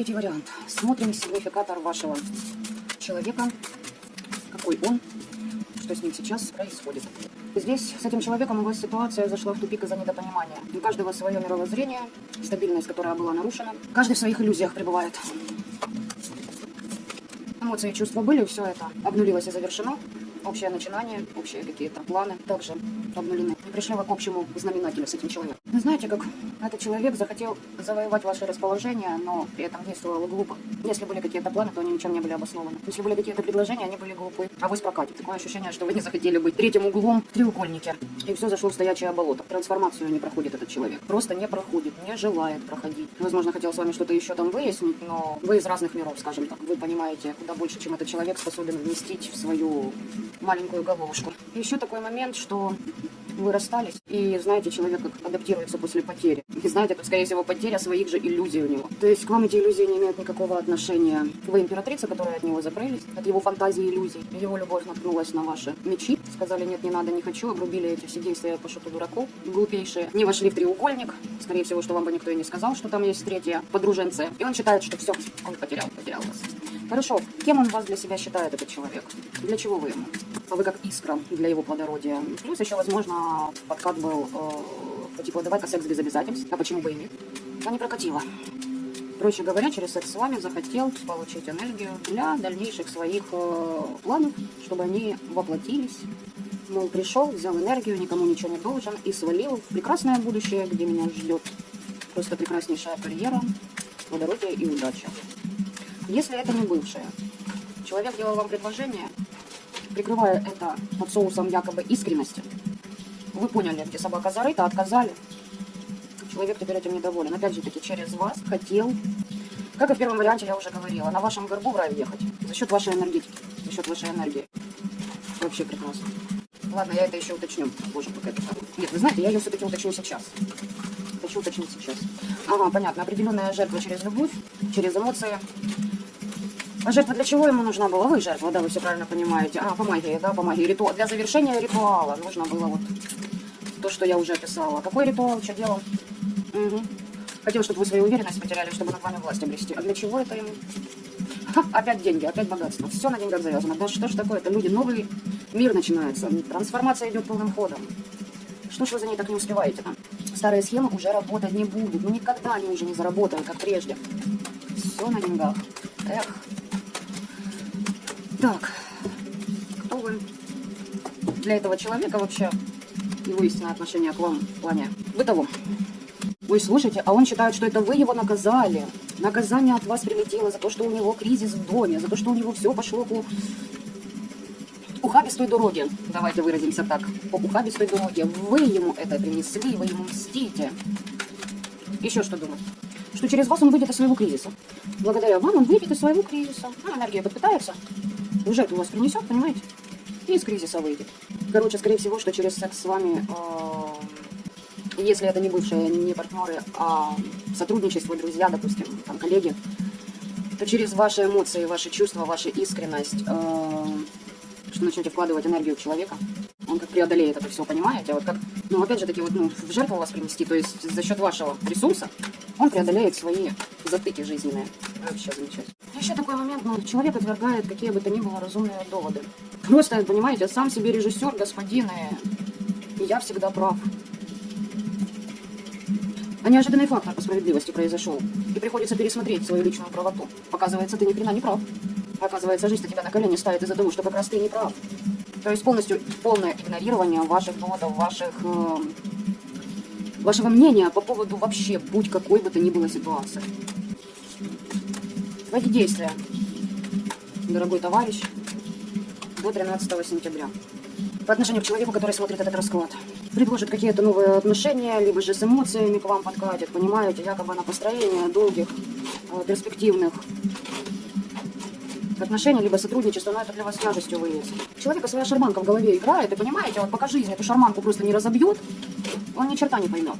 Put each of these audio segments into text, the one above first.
третий вариант. Смотрим сигнификатор вашего человека. Какой он, что с ним сейчас происходит. Здесь с этим человеком у вас ситуация зашла в тупик из-за недопонимания. У каждого свое мировоззрение, стабильность, которая была нарушена. Каждый в своих иллюзиях пребывает. Эмоции и чувства были, все это обнулилось и завершено. Общее начинание, общие какие-то планы также обнулены. И пришли вы к общему знаменателю с этим человеком. Вы знаете, как этот человек захотел завоевать ваше расположение, но при этом действовал глупо. Если были какие-то планы, то они ничем не были обоснованы. Если были какие-то предложения, они были глупы. А вы прокатит. Такое ощущение, что вы не захотели быть третьим углом в треугольнике. И все зашло в стоячее болото. Трансформацию не проходит этот человек. Просто не проходит, не желает проходить. Возможно, хотел с вами что-то еще там выяснить, но вы из разных миров, скажем так. Вы понимаете куда больше, чем этот человек способен вместить в свою маленькую головушку. И еще такой момент, что вы расстались, и знаете, человек как адаптируется после потери. И знаете, тут, скорее всего, потеря своих же иллюзий у него. То есть к вам эти иллюзии не имеют никакого отношения. Вы императрица, которая от него закрылись, от его фантазии иллюзий. Его любовь наткнулась на ваши мечи. Сказали, нет, не надо, не хочу. Обрубили эти все действия по шуту дураку. Глупейшие. Не вошли в треугольник. Скорее всего, что вам бы никто и не сказал, что там есть третья подруженция. И он считает, что все, он потерял вас. Хорошо, кем он вас для себя считает, этот человек? Для чего вы ему? А вы как искра для его плодородия. Плюс еще, возможно, подкат был по типу «давай-ка секс без обязательств». А почему бы и нет? А не прокатило. Проще говоря, через секс с вами захотел получить энергию для дальнейших своих планов, чтобы они воплотились. Мол, пришел, взял энергию, никому ничего не должен и свалил в прекрасное будущее, где меня ждет просто прекраснейшая карьера, плодородие и удача. Если это не бывшее, человек делал вам предложение, прикрывая это под соусом якобы искренности, вы поняли, где собака зарыта, отказали. Человек теперь этим недоволен. Опять же таки, через вас хотел, как и в первом варианте я уже говорила, на вашем горбу в рай ехать. За счет вашей энергетики, за счет вашей энергии. Вообще прекрасно. Ладно, я это еще уточню. Боже, пока это так. Нет, вы знаете, я ее все-таки уточню сейчас. Хочу уточнить сейчас. Ага, понятно. Определенная жертва через любовь, через эмоции. А жертва для чего ему нужна была? Вы жертва, да, вы все правильно понимаете. А, по магии, да, по магии. Ритуал. Для завершения ритуала нужно было вот то, что я уже описала. Какой ритуал, что делал? Угу. Хотел, чтобы вы свою уверенность потеряли, чтобы над вами власть обрести. А для чего это ему? Ха, опять деньги, опять богатство. Все на деньгах завязано. Да что ж такое? Это люди, новый мир начинается. Трансформация идет полным ходом. Что ж вы за ней так не успеваете? Старые схемы уже работать не будут. Ну никогда они уже не заработают, как прежде. Все на деньгах. Эх. Так, кто вы для этого человека вообще, его истинное отношение к вам в плане бытовом? Вы слушайте, а он считает, что это вы его наказали. Наказание от вас прилетело за то, что у него кризис в доме, за то, что у него все пошло по ухабистой дороге. Давайте выразимся так. По ухабистой дороге. Вы ему это принесли, вы ему мстите. Еще что думать? Что через вас он выйдет из своего кризиса. Благодаря вам он выйдет из своего кризиса. Ну, энергия подпитается. Жертву вас принесет, понимаете? И из кризиса выйдет. Короче, скорее всего, что через секс с вами, если это не бывшие, не партнеры, а сотрудничество, друзья, допустим, там, коллеги, то через ваши эмоции, ваши чувства, вашу искренность, что начнете вкладывать энергию в человека, он как преодолеет это все, понимаете? Вот как, ну, опять же таки, вот, ну, в жертву вас принести, то есть за счет вашего ресурса он преодолеет свои затыки жизненные. Вообще замечательно. Еще такой момент, ну, человек отвергает какие бы то ни было разумные доводы. Просто, понимаете, сам себе режиссер, господин, и я всегда прав. А неожиданный фактор по справедливости произошел. И приходится пересмотреть свою личную правоту. Оказывается, ты ни хрена не прав. Оказывается, жизнь тебя на колени ставит из-за того, что как раз ты не прав. То есть полное игнорирование ваших доводов, вашего мнения по поводу вообще будь какой бы то ни было ситуации. Твои действия, дорогой товарищ, до 13 сентября. По отношению к человеку, который смотрит этот расклад. Предложит какие-то новые отношения, либо же с эмоциями к вам подкатит, понимаете, якобы на построение долгих, перспективных отношений, либо сотрудничества, но это для вас тяжестью выявится. Человека своя шарманка в голове играет, и понимаете, вот пока жизнь эту шарманку просто не разобьет, он ни черта не поймет.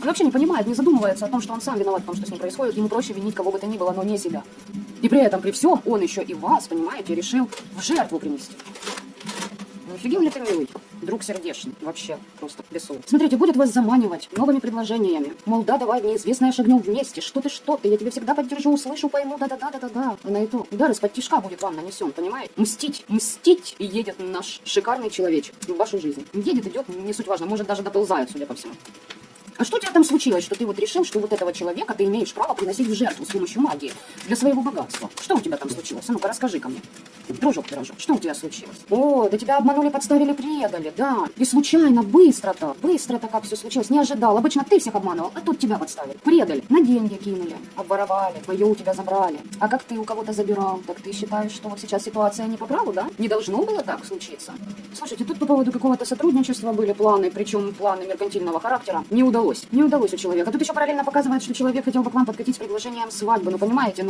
Он вообще не понимает, не задумывается о том, что он сам виноват в том, что с ним происходит, ему проще винить кого бы то ни было, но не себя. И при этом, при всем, он еще и вас, понимаете, решил в жертву принести. Ну, офигел ли ты, милый? Друг сердечный. Вообще, просто без слов. Смотрите, будет вас заманивать новыми предложениями. Мол, да, давай, неизвестное шагнем вместе. Что ты, я тебе всегда поддержу, услышу, пойму, да-да-да-да-да. А на это удар из-под тишка будет вам нанесен, понимаете? Мстить и едет наш шикарный человечек в вашу жизнь. Едет, идет, не суть важно, может даже доползает, судя по всему. А что у тебя там случилось, что ты вот решил, что вот этого человека ты имеешь право приносить в жертву с помощью магии для своего богатства? Что у тебя там случилось? А ну-ка, расскажи ко мне. Дружок, что у тебя случилось? О, да тебя обманули, подставили, предали, да. И случайно, быстро-то как все случилось, не ожидал. Обычно ты всех обманывал, а тут тебя подставили. Предали, на деньги кинули, обворовали, твое у тебя забрали. А как ты у кого-то забирал, так ты считаешь, что вот сейчас ситуация не по праву, да? Не должно было так случиться? Слушайте, тут по поводу какого-то сотрудничества были планы, причем планы меркантильного характера. Не удалось у человека. Тут еще параллельно показывает, что человек хотел бы к вам подкатить с предложением свадьбы. Ну, понимаете,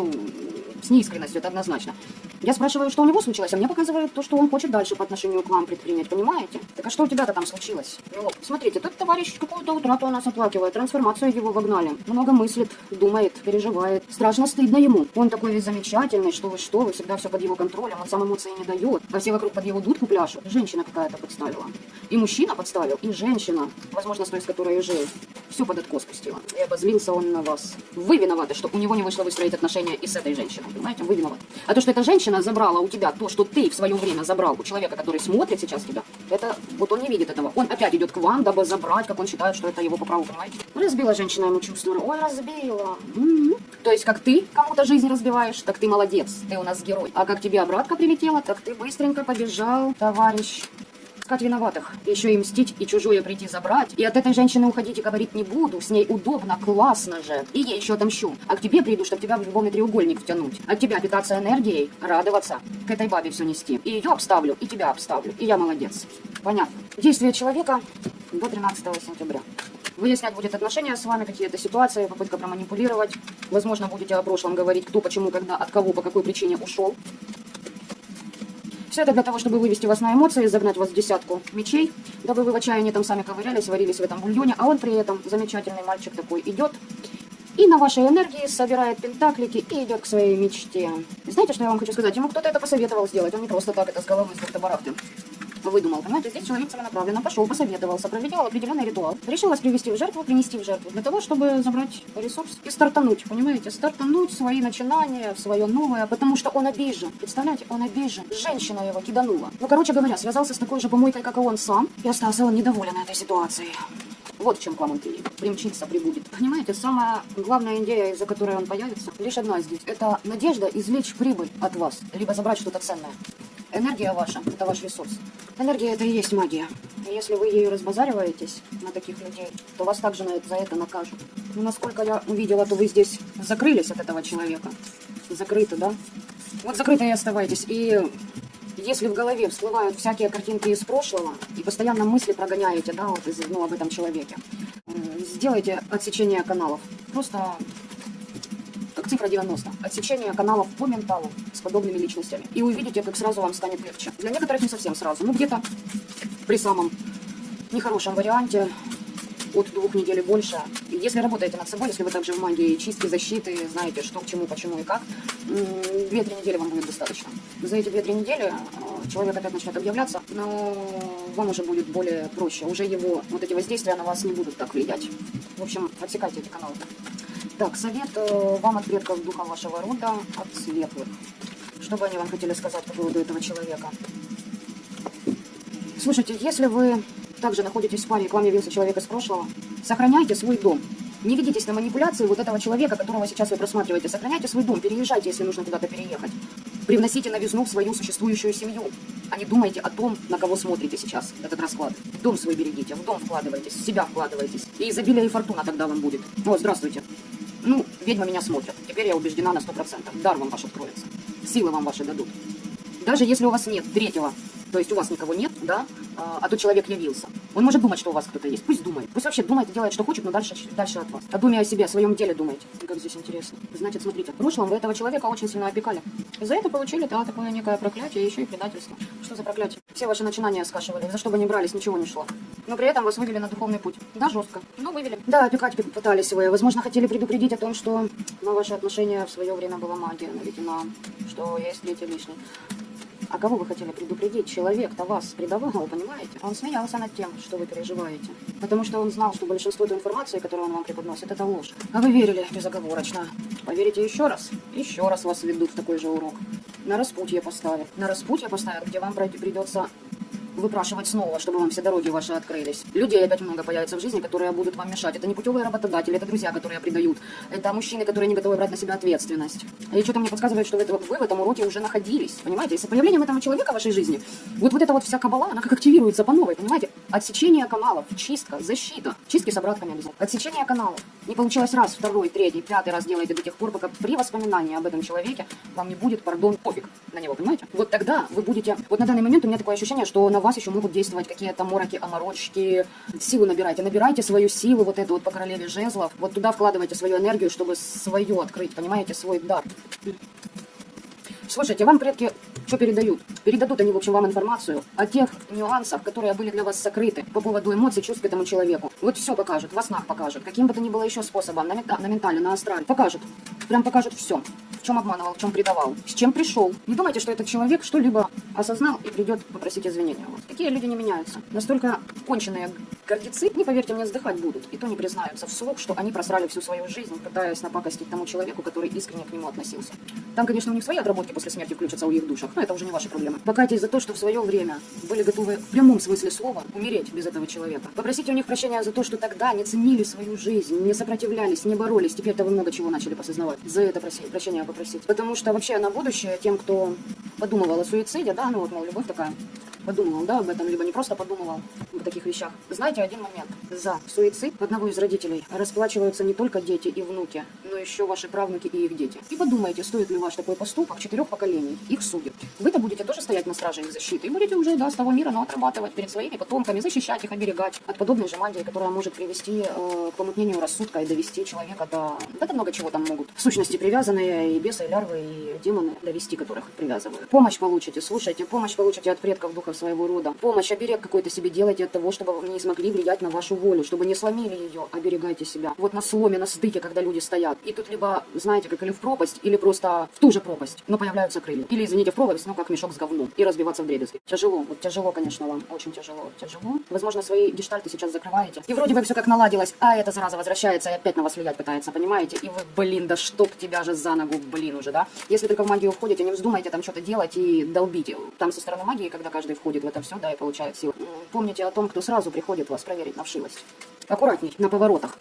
с неискренностью, это однозначно. Я спрашиваю, что у него случилось, а мне показывают то, что он хочет дальше по отношению к вам предпринять, понимаете? Так а что у тебя-то там случилось? Ну, смотрите, тут товарищ какую-то утрату у нас оплакивает, трансформацию его вогнали. Много мыслит, думает, переживает. Страшно стыдно ему. Он такой весь замечательный, что вы, всегда все под его контролем, он сам эмоции не дает, а все вокруг под его дудку пляшут. Женщина какая-то подставила. И мужчина подставил, и женщина, возможно, с той, с которой я жил. Все под откос пустила. И обозлился он на вас. Вы виноваты, что у него не вышло выстроить отношения и с этой женщиной. Понимаете, вы виноваты. А то, что эта женщина забрала у тебя то, что ты в свое время забрал у человека, который смотрит сейчас тебя, это вот он не видит этого. Он опять идет к вам, дабы забрать, как он считает, что это его по праву, понимаете? Разбила женщина ему чувство. Ой, разбила. То есть, как ты кому-то жизнь разбиваешь, так ты молодец, ты у нас герой. А как тебе обратка прилетела, так ты быстренько побежал, товарищ. Искать виноватых, еще и мстить, и чужое прийти забрать. И от этой женщины уходить и говорить не буду, с ней удобно, классно же. И ей еще отомщу. А к тебе приду, чтобы тебя в любовный треугольник втянуть. От тебя питаться энергией, радоваться, к этой бабе все нести. И ее обставлю, и тебя обставлю, и я молодец. Понятно. Действие человека до 13 сентября. Выяснять будет отношения с вами, какие-то ситуации, попытка проманипулировать. Возможно, будете о прошлом говорить, кто, почему, когда, от кого, по какой причине ушел. Все это для того, чтобы вывести вас на эмоции, загнать вас в десятку мечей, дабы вы в отчаянии там сами ковырялись, варились в этом бульоне, а он при этом, замечательный мальчик такой, идет и на вашей энергии собирает пентаклики и идет к своей мечте. И знаете, что я вам хочу сказать? Ему кто-то это посоветовал сделать, он не просто так это с головы, с бухты-барахты выдумал. Понимаете, здесь человек целенаправленно пошел, посоветовался, проведел определенный ритуал. Решил вас привести в жертву, принести в жертву, для того, чтобы забрать ресурс и стартануть, понимаете? Стартануть свои начинания, в свое новое, потому что он обижен. Представляете, он обижен. Женщина его киданула. Ну, короче говоря, связался с такой же помойкой, как и он сам, и остался он недоволен этой ситуацией. Вот в чем к вам он приедет. Примчится, прибудет. Понимаете, самая главная идея, из-за которой он появится, лишь одна здесь. Это надежда извлечь прибыль от вас, либо забрать что-то ценное. Энергия ваша – это ваш ресурс. Энергия – это и есть магия. И если вы ею разбазариваетесь на таких людей, то вас также за это накажут. Ну, насколько я увидела, то вы здесь закрылись от этого человека. Закрыты, да? Вот закрыты и оставайтесь. И если в голове всплывают всякие картинки из прошлого, и постоянно мысли прогоняете, да, вот об этом человеке, сделайте отсечение каналов. Просто как цифра 90. Отсечение каналов по менталу с подобными личностями. И увидите, как сразу вам станет легче. Для некоторых не совсем сразу. Ну, где-то при самом нехорошем варианте от 2 недель и больше. Если работаете над собой, если вы также в магии чистки, защиты, знаете, что к чему, почему и как, 2-3 недели вам будет достаточно. За эти 2-3 недели человек опять начнет объявляться, но вам уже будет более проще. Уже его вот эти воздействия на вас не будут так влиять. В общем, отсекайте эти каналы. Так, совет вам от предков духа вашего рода, от светлых. Что бы они вам хотели сказать по поводу этого человека? Слушайте, если вы также находитесь в паре, и к вам явился человек из прошлого, сохраняйте свой дом. Не ведитесь на манипуляции вот этого человека, которого сейчас вы просматриваете. Сохраняйте свой дом, переезжайте, если нужно куда-то переехать. Привносите новизну в свою существующую семью. А не думайте о том, на кого смотрите сейчас этот расклад. Дом свой берегите, в дом вкладывайтесь, в себя вкладывайтесь. И изобилие и фортуна тогда вам будет. О, здравствуйте. Ну, ведьмы меня смотрят. Теперь я убеждена на 100%. Дар вам ваш откроется. Силы вам ваши дадут. Даже если у вас нет третьего, то есть у вас никого нет, да, а тот человек явился. Он может думать, что у вас кто-то есть. Пусть думает. Пусть вообще думает и делает, что хочет, но дальше от вас. О доме, о себе, о своем деле думайте. Как здесь интересно. Значит, смотрите, в прошлом вы этого человека очень сильно опекали. И за это получили, да, такое некое проклятие, еще и предательство. Что за проклятие? Все ваши начинания скашивали. За что бы ни брались, ничего не шло. Но при этом вас вывели на духовный путь. Да, жестко. Но вывели. Да, опекать пытались вы. Возможно, хотели предупредить о том, что на ваши отношения в свое время была магия наведена, что есть третий лишний. А кого вы хотели предупредить? Человек-то вас предавал, понимаете? Он смеялся над тем, что вы переживаете. Потому что он знал, что большинство той информации, которую он вам преподносит, это ложь. А вы верили безоговорочно. Поверите еще раз вас ведут в такой же урок. На распутье поставят. На распутье поставят, где вам придется выпрашивать снова, чтобы вам все дороги ваши открылись. Людей опять много появится в жизни, которые будут вам мешать. Это непутевые работодатели, это друзья, которые предают. Это мужчины, которые не готовы брать на себя ответственность. И что-то мне подсказывает, что вы в этом уроке уже находились. Понимаете? И с появлением этого человека в вашей жизни, вот эта вот вся кабала, она как активируется по новой. Понимаете? Отсечение каналов, чистка, защита. Чистки с обратками обязательно. Отсечение каналов. Не получилось раз, второй, третий, пятый раз делаете до тех пор, пока при воспоминании об этом человеке вам не будет, пофиг на него, понимаете? Вот тогда вы будете... Вот на данный момент у меня такое ощущение, что на вас еще могут действовать какие-то мороки, оморочки. Силу набирайте свою силу, вот эту вот по королеве жезлов. Вот туда вкладывайте свою энергию, чтобы свое открыть, понимаете, свой дар. Слушайте, вам предки что передают? Передадут они, в общем, вам информацию о тех нюансах, которые были для вас сокрыты по поводу эмоций, чувств к этому человеку. Вот все покажут, во снах покажут, каким бы то ни было еще способом, на ментале, на астрале. Покажут, прям покажут все. В чем обманывал, в чем предавал, с чем пришел. Не думайте, что этот человек что-либо осознал и придет попросить извинения. Вот. Такие люди не меняются. Настолько конченые гордецы, не поверьте мне, вздыхать будут. И то не признаются вслух, что они просрали всю свою жизнь, пытаясь напакостить тому человеку, который искренне к нему относился. Там, конечно, у них свои отработки после смерти включатся у их душах, но это уже не ваши проблемы. Покайтесь за то, что в свое время были готовы в прямом смысле слова умереть без этого человека. Попросите у них прощения за то, что тогда не ценили свою жизнь, не сопротивлялись, не боролись. Теперь-то вы много чего начали посознавать. За это прощения попросить. Потому что вообще на будущее тем, кто подумывал о суициде, да, ну вот, мол, любовь такая, подумывал, да, об этом, либо не просто подумывал о таких вещах. Знаете, один момент. За суицид одного из родителей расплачиваются не только дети и внуки, но еще ваши правнуки и их дети. И подумайте, стоит ли ваш такой поступок 4 поколений, их судят. Вы-то будете тоже стоять на страже их защиты и будете уже, да, с того мира, но отрабатывать перед своими потомками, защищать их, оберегать от подобной же магии, которая может привести к помутнению рассудка и довести человека до... Это много чего там могут. В сущности, привязанные и бесы, и лярвы, и демоны, довести которых их привязывают. Помощь получите, слушайте, помощь получите от предков духов своего рода. Помощь, оберег какой-то себе делайте от того, чтобы вы не смогли влиять на вашу волю, чтобы не сломили ее, оберегайте себя. Вот на сломе, на стыке, когда люди стоят. И тут либо, знаете, как или в пропасть, или просто в ту же пропасть, но появляются крылья. Или, извините, в пропасть, ну как мешок с говном. И разбиваться вдребезги. Тяжело, вот тяжело, конечно, вам. Очень тяжело, тяжело. Возможно, свои гештальты сейчас закрываете. И вроде бы все как наладилось, а эта зараза возвращается и опять на вас влиять пытается, понимаете? И вы, блин, да чтоб тебя же за ногу, блин, уже, да? Если только в магию входите, не вздумайте там что-то делать и долбите. Там со стороны магии, когда каждый входит в это все, да, и получает силу. Помните о том, кто сразу приходит вас проверить на вшивость. Аккуратней, на поворотах.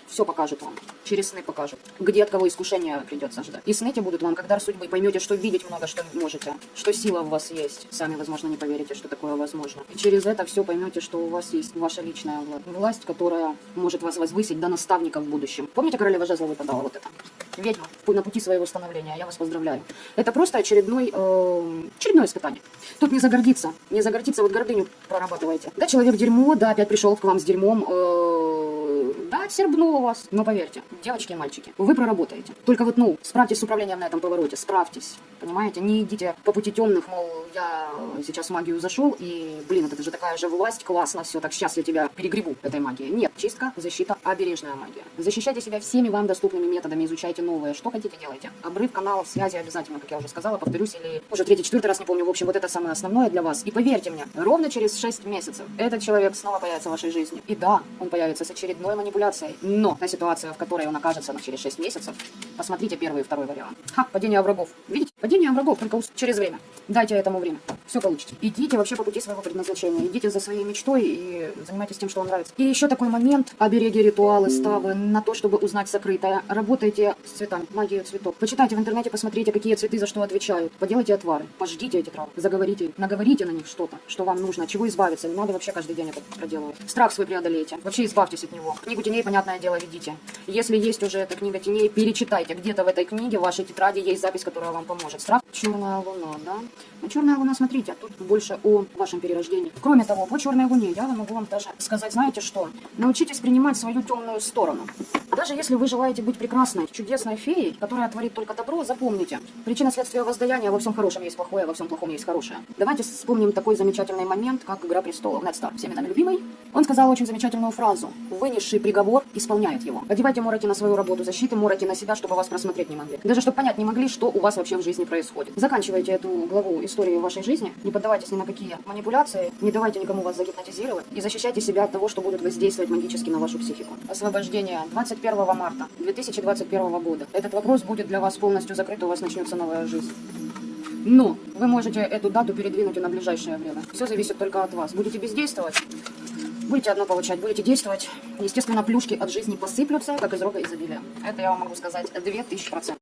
Все покажет вам. Через сны покажут. Где от кого искушения придется ждать. И сны те будут вам, как дар судьбы. Поймете, что видеть много, что можете. Что сила в вас есть. Сами, возможно, не поверите, что такое возможно. И через это все поймете, что у вас есть ваша личная власть, которая может вас возвысить до наставника в будущем. Помните, королева жезла выпадала вот это? Ведьма на пути своего становления. Я вас поздравляю. Это просто очередное испытание. Тут не загордиться. Не загордиться, вот гордыню прорабатываете. Да, человек дерьмо, да, опять пришел к вам с дерьмом. Да, сербнуло вас. Но поверьте, девочки и мальчики, вы проработаете. Только вот, справьтесь с управлением на этом повороте, справьтесь. Понимаете, не идите по пути темных, мол, я сейчас в магию зашел, и, блин, это же такая же власть, классно, все, так сейчас я тебя перегребу этой магией. Нет, чистка, защита, обережная магия. Защищайте себя всеми вам доступными методами, изучайте новые. Что хотите, делайте. Обрыв каналов, связи обязательно, как я уже сказала, повторюсь, или уже 3-4 раз, не помню, в общем, вот это самое основное для вас. И поверьте мне, ровно через 6 месяцев этот человек снова появится в вашей жизни. И да, он появится с очередной манипуляцией, но на ситуацию, в которой он окажется через 6 месяцев, посмотрите первый и второй вариант. Падение врагов. Видите? Падение врагов, только через время. Дайте этому время. Все получите. Идите вообще по пути своего предназначения. Идите за своей мечтой и занимайтесь тем, что вам нравится. И еще такой момент. Обереги, ритуалы, ставы на то, чтобы узнать сокрытое. Работайте с цветами. Магию цветов. Почитайте в интернете, посмотрите, какие цветы за что отвечают. Поделайте отвары. Пождите эти травы. Заговорите. Наговорите на них что-то, что вам нужно. От чего избавиться. Не надо вообще каждый день это проделывать. Страх свой преодолейте. Вообще избавьтесь от него. Книгу теней, понятное дело, ведите. Если есть уже эта книга теней, перечитайте. Где-то в этой книге, в вашей тетради есть запись, которая вам поможет. Страх. Черная луна, да? Ну, черная луна, смотрите, а тут больше о вашем перерождении. Кроме того, по черной луне я могу вам даже сказать, знаете что? Научитесь принимать свою темную сторону. Даже если вы желаете быть прекрасной, чудесной феей, которая творит только добро, запомните. Причина следствия воздаяния: во всем хорошем есть плохое, во всем плохом есть хорошее. Давайте вспомним такой замечательный момент, как «Игра престолов». Нед Старк, всеми нами любимый. Он сказал очень замечательную фразу: вынесший приговор исполняет его. Одевайте мороки на свою работу защиты, мороки на себя, чтобы вас просмотреть не могли. Даже чтобы понять не могли, что у вас вообще в жизни жизни происходит. Заканчивайте эту главу истории вашей жизни, не поддавайтесь ни на какие манипуляции, не давайте никому вас загипнотизировать и защищайте себя от того, что будут воздействовать магически на вашу психику. Освобождение 21 марта 2021 года. Этот вопрос будет для вас полностью закрыт, у вас начнется новая жизнь. Но вы можете эту дату передвинуть и на ближайшее время. Все зависит только от вас. Будете бездействовать, будете одно получать, будете действовать. Естественно, плюшки от жизни посыплются, как из рога изобилия. Это я вам могу сказать 2000%.